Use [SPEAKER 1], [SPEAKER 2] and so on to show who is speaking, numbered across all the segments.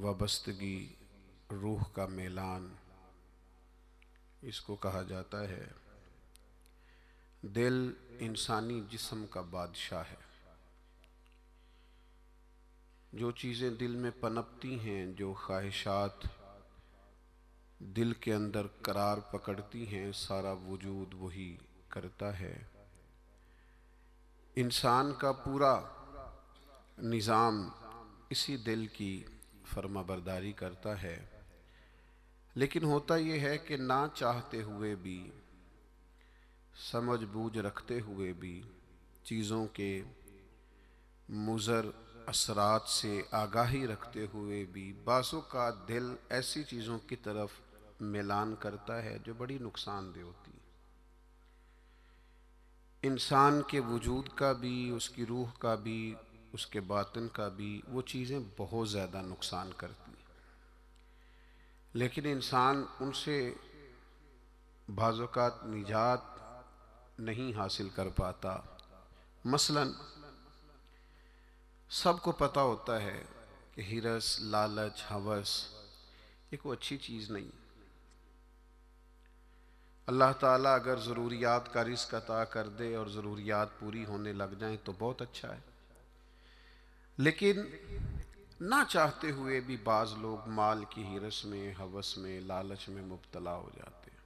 [SPEAKER 1] वाबस्तगी, रूह का मेलान, इसको कहा जाता है। दिल इंसानी जिस्म का बादशाह है। जो चीज़ें दिल में पनपती हैं, जो ख्वाहिशात दिल के अंदर करार पकड़ती हैं, सारा वजूद वही करता है। इंसान का पूरा निज़ाम इसी दिल की फर्माबरदारी करता है। लेकिन होता यह है कि ना चाहते हुए भी, समझ बूझ रखते हुए भी, चीज़ों के मुज़र असरात से आगाही रखते हुए भी बाज़ों का दिल ऐसी चीज़ों की तरफ मिलान करता है जो बड़ी नुकसानदेह होती है। इंसान के वजूद का भी, उसकी रूह का भी, उसके बातिन का भी वो चीज़ें बहुत ज़्यादा नुकसान करती हैं। लेकिन इंसान उनसे बाज़ औक़ात निजात नहीं हासिल कर पाता। मसलन सबको पता होता है कि हिरस, लालच, हवस ये कोई अच्छी चीज़ नहीं। अल्लाह ताला अगर ज़रूरियात का रिज़्क़ अता कर दे और ज़रूरियात पूरी होने लग जाएं तो बहुत अच्छा है। लेकिन ना चाहते हुए भी बाज़ लोग माल की हिरस में, हवस में, लालच में मुब्तला हो जाते हैं।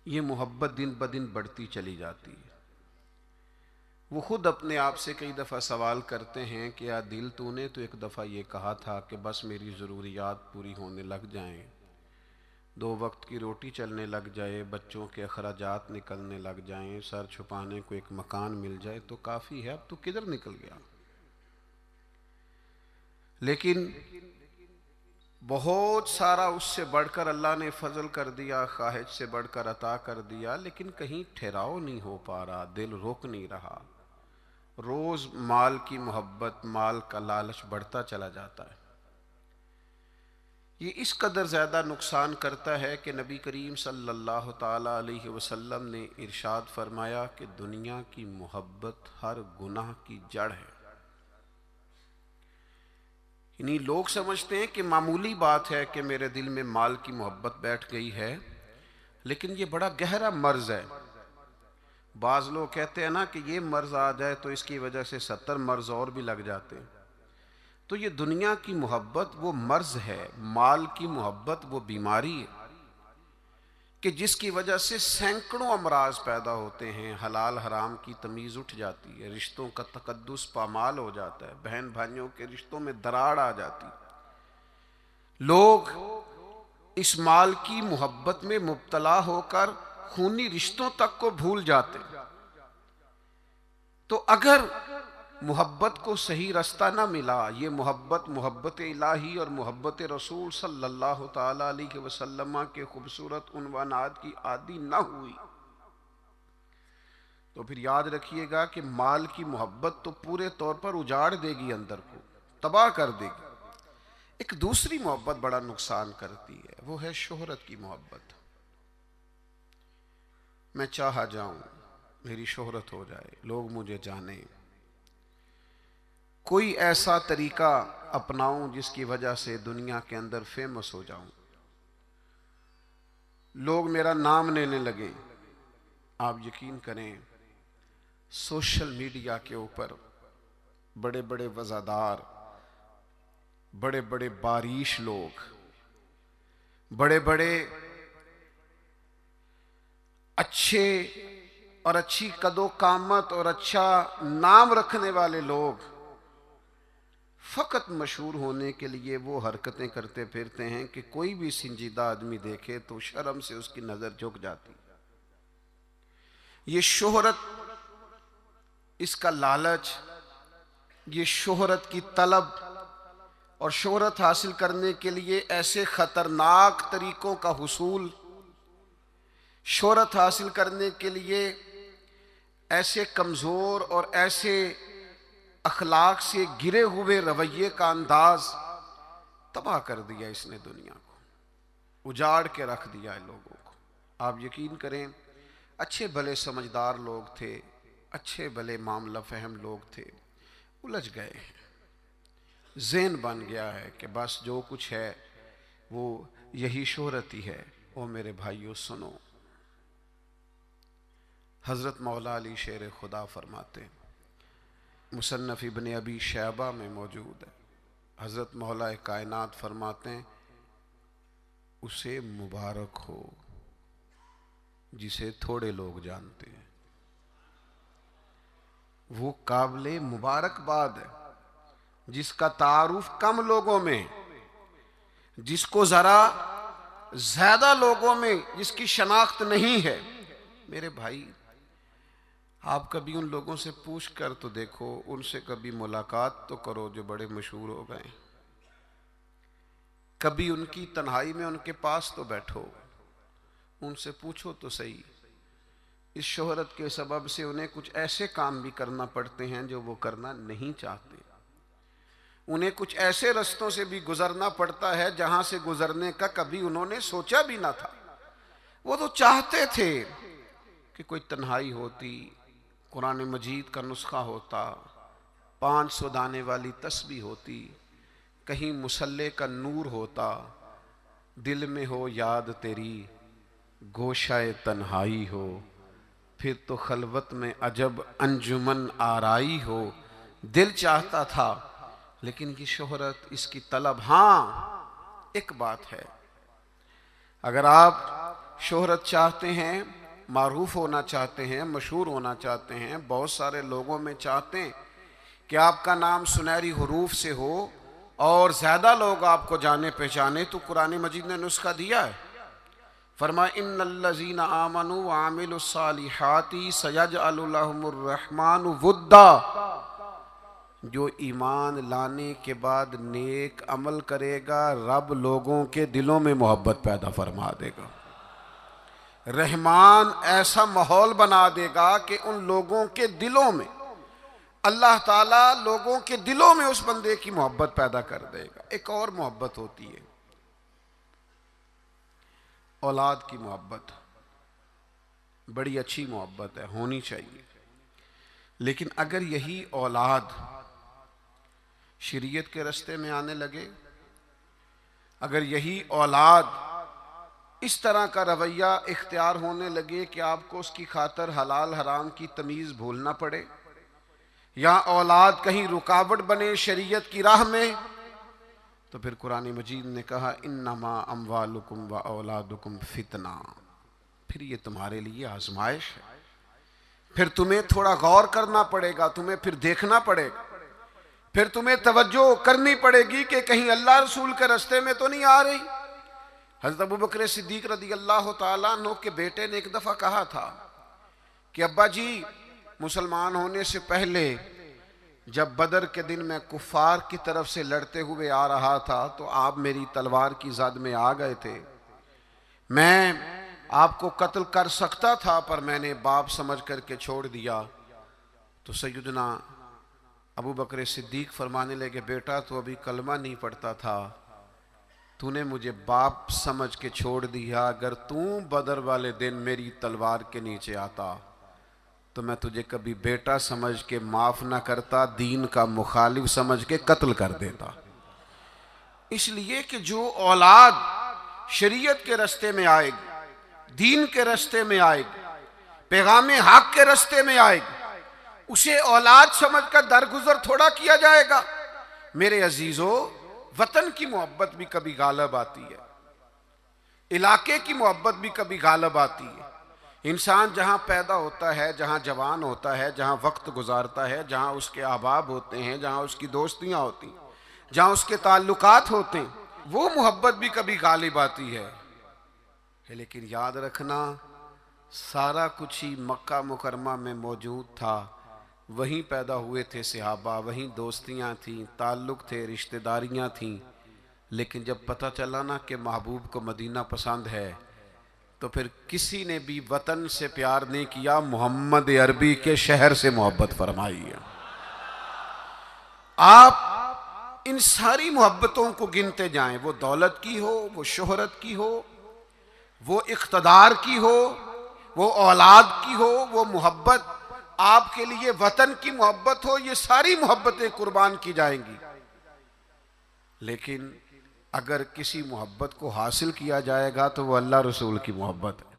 [SPEAKER 1] ये मोहब्बत दिन ब दिन बढ़ती चली जाती है। वो खुद अपने आप से कई दफ़ा सवाल करते हैं कि या दिल, तूने तो एक दफ़ा ये कहा था कि बस मेरी ज़रूरियात पूरी होने लग जाएं, 2 वक्त की रोटी चलने लग जाए, बच्चों के अखराजात निकलने लग जाएं, सर छुपाने को एक मकान मिल जाए तो काफ़ी है, अब तू किधर निकल गया। लेकिन बहुत सारा उससे बढ़कर अल्लाह ने फजल कर दिया, ख्वाहिश से बढ़कर अता कर दिया, लेकिन कहीं ठहराव नहीं हो पा रहा, दिल रोक नहीं रहा। रोज माल की मोहब्बत, माल का लालच बढ़ता चला जाता है। ये इस कदर ज़्यादा नुकसान करता है कि नबी करीम सल्लल्लाहु ताला अलैहि वसल्लम ने इरशाद फरमाया कि दुनिया की मोहब्बत हर गुनाह की जड़ है। यानी लोग समझते हैं कि मामूली बात है कि मेरे दिल में माल की मोहब्बत बैठ गई है, लेकिन ये बड़ा गहरा मर्ज है। बाज़ लोग कहते हैं ना कि ये मर्ज आ जाए तो इसकी वजह से 70 मर्ज और भी लग जाते हैं। तो ये दुनिया की मोहब्बत वो मर्ज है, माल की मोहब्बत वो बीमारी है कि जिसकी वजह से सैकड़ों अमराज पैदा होते हैं, हलाल हराम की तमीज़ उठ जाती है, रिश्तों का तकद्दुस पामाल हो जाता है, बहन भाइयों के रिश्तों में दरार आ जाती है। लोग इस माल की मोहब्बत में मुब्तला होकर खूनी रिश्तों तक को भूल जाते। तो अगर मोहब्बत को सही रास्ता ना मिला, ये मोहब्बत, मोहब्बत इलाही और मोहब्बत रसूल सल्लल्लाहु ताला अलैहि वसल्लम के खूबसूरत उन्वानात की आदी ना हुई, तो फिर याद रखिएगा कि माल की मोहब्बत तो पूरे तौर पर उजाड़ देगी, अंदर को तबाह कर देगी। एक दूसरी मोहब्बत बड़ा नुकसान करती है, वो है शोहरत की मोहब्बत। मैं चाहा जाऊं, मेरी शोहरत हो जाए, लोग मुझे जाने, कोई ऐसा तरीका अपनाऊं जिसकी वजह से दुनिया के अंदर फेमस हो जाऊं, लोग मेरा नाम लेने लगे। आप यकीन करें, सोशल मीडिया के ऊपर बड़े बड़े वज़ादार, बड़े बड़े बारिश लोग, बड़े बड़े अच्छे और अच्छी कदो कामत और अच्छा नाम रखने वाले लोग फ़कत मशहूर होने के लिए वो हरकतें करते फिरते हैं कि कोई भी संजीदा आदमी देखे तो शर्म से उसकी नज़र झुक जाती। ये शोहरत, इसका लालच, ये शोहरत की तलब और शोहरत हासिल करने के लिए ऐसे ख़तरनाक तरीक़ों का हुसूल, शोहरत हासिल करने के लिए ऐसे कमज़ोर और ऐसे अखलाक से गिरे हुए रवैये का अंदाज तबाह कर दिया इसने दुनिया को, उजाड़ के रख दिया है लोगों को। आप यकीन करें, अच्छे भले समझदार लोग थे, अच्छे भले मामला फहम लोग थे, उलझ गए हैं। ज़हन बन गया है कि बस जो कुछ है वो यही शोहरत ही है। ओ मेरे भाइयों सुनो, हज़रत मौला अली शेर खुदा फरमाते, मुसन्नफ़ इब्न अबी शैबा में मौजूद है, हज़रत मौला कायनात फरमाते हैं, उसे मुबारक हो जिसे थोड़े लोग जानते हैं। वो काबिले मुबारकबाद है जिसका तारुफ कम लोगों में, जिसको जरा ज्यादा लोगों में जिसकी शनाख्त नहीं है। मेरे भाई, आप कभी उन लोगों से पूछ कर तो देखो, उनसे कभी मुलाकात तो करो जो बड़े मशहूर हो गए। कभी उनकी तन्हाई में उनके पास तो बैठो, उनसे पूछो तो सही। इस शोहरत के सबब से उन्हें कुछ ऐसे काम भी करना पड़ते हैं जो वो करना नहीं चाहते। उन्हें कुछ ऐसे रस्तों से भी गुजरना पड़ता है जहां से गुजरने का कभी उन्होंने सोचा भी ना था। वो तो चाहते थे कि कोई तन्हाई होती, कुरान मजीद का नुस्खा होता, 500 दाने वाली तस्बीह होती, कहीं मुसल्ले का नूर होता, दिल में हो याद तेरी, गोशाए तन्हाई हो, फिर तो खलवत में अजब अंजुमन आराई हो। दिल चाहता था, लेकिन ये शोहरत, इसकी तलब। हाँ, एक बात है, अगर आप शोहरत चाहते हैं, मारूफ होना चाहते हैं, मशहूर होना चाहते हैं, बहुत सारे लोगों में चाहते हैं कि आपका नाम सुनहरी हुरूफ से हो और ज्यादा लोग आपको जाने पहचाने, तो कुरान मजीद ने नुस्खा दिया है। फरमा इन्नल्लज़ीना आमनू व आमिलुस्सालिहाति सयजअलु लहुमुर रहमानु वुद्दा, जो ईमान लाने के बाद नेक अमल करेगा, रब लोगों के दिलों में मोहब्बत पैदा फरमा देगा। रहमान ऐसा माहौल बना देगा कि उन लोगों के दिलों में, अल्लाह ताला लोगों के दिलों में उस बंदे की मोहब्बत पैदा कर देगा। एक और मोहब्बत होती है, औलाद की मोहब्बत। बड़ी अच्छी मोहब्बत है, होनी चाहिए। लेकिन अगर यही औलाद शरीयत के रास्ते में आने लगे, अगर यही औलाद इस तरह का रवैया इख्तियार होने लगे कि आपको उसकी खातर हलाल हराम की तमीज़ भूलना पड़े, या औलाद कहीं रुकावट बने शरीयत की राह में, तो फिर कुरान मजीद ने कहा इन्नमा अम्वालुकुम व औलादुकुम फितना, फिर ये तुम्हारे लिए आजमाइश है। फिर तुम्हें थोड़ा गौर करना पड़ेगा, तुम्हें फिर देखना पड़ेगा, फिर तुम्हें तवज्जो करनी पड़ेगी कि कहीं अल्लाह रसूल के रास्ते में तो नहीं आ रही। हज़रत अबू बकर सिद्दीक रज़ी अल्लाह तआला अन्हु के बेटे ने एक दफ़ा कहा था कि अब्बा जी, मुसलमान होने से पहले जब बदर के दिन मैं कुफार की तरफ से लड़ते हुए आ रहा था तो आप मेरी तलवार की ज़द में आ गए थे। मैं आपको कत्ल कर सकता था, पर मैंने बाप समझ करके छोड़ दिया। तो सैयदना अबू बकर सिद्दीक फरमाने लगे, बेटा तो अभी कलमा नहीं पढ़ता था, तूने मुझे बाप समझ के छोड़ दिया। अगर तू बदर वाले दिन मेरी तलवार के नीचे आता तो मैं तुझे कभी बेटा समझ के माफ ना करता, दीन का मुखालिफ समझ के कत्ल कर देता। इसलिए कि जो औलाद शरीयत के रास्ते में आएगी, दीन के रास्ते में आएगी, पैगाम हक के रास्ते में आएगी, उसे औलाद समझकर दरगुजर थोड़ा किया जाएगा। मेरे अजीजों, वतन की मोहब्बत भी कभी गालब आती है, इलाके की मोहब्बत भी कभी गालब आती है। इंसान जहाँ पैदा होता है, जहाँ जवान होता है, जहाँ वक्त गुजारता है, जहाँ उसके अहबाब होते हैं, जहाँ उसकी दोस्तियाँ होती हैं, जहाँ उसके ताल्लुकात होते हैं, वो मोहब्बत भी कभी गालिब आती है। लेकिन याद रखना, सारा कुछ ही मक्का मुकरमा में मौजूद था। वहीं पैदा हुए थे सहाबा, वहीं दोस्तियाँ थीं, ताल्लुक थे, रिश्तेदारियाँ थीं। लेकिन जब पता चला ना कि महबूब को मदीना पसंद है, तो फिर किसी ने भी वतन से प्यार नहीं किया, मोहम्मद अरबी के शहर से मोहब्बत फरमाई है। आप इन सारी मोहब्बतों को गिनते जाएं, वो दौलत की हो, वो शोहरत की हो, वो इख्तदार की हो, वो औलाद की हो, वो मोहब्बत आपके लिए वतन की मोहब्बत हो, ये सारी मोहब्बतें कुर्बान की जाएंगी। लेकिन अगर किसी मोहब्बत को हासिल किया जाएगा तो वो अल्लाह रसूल की मोहब्बत है।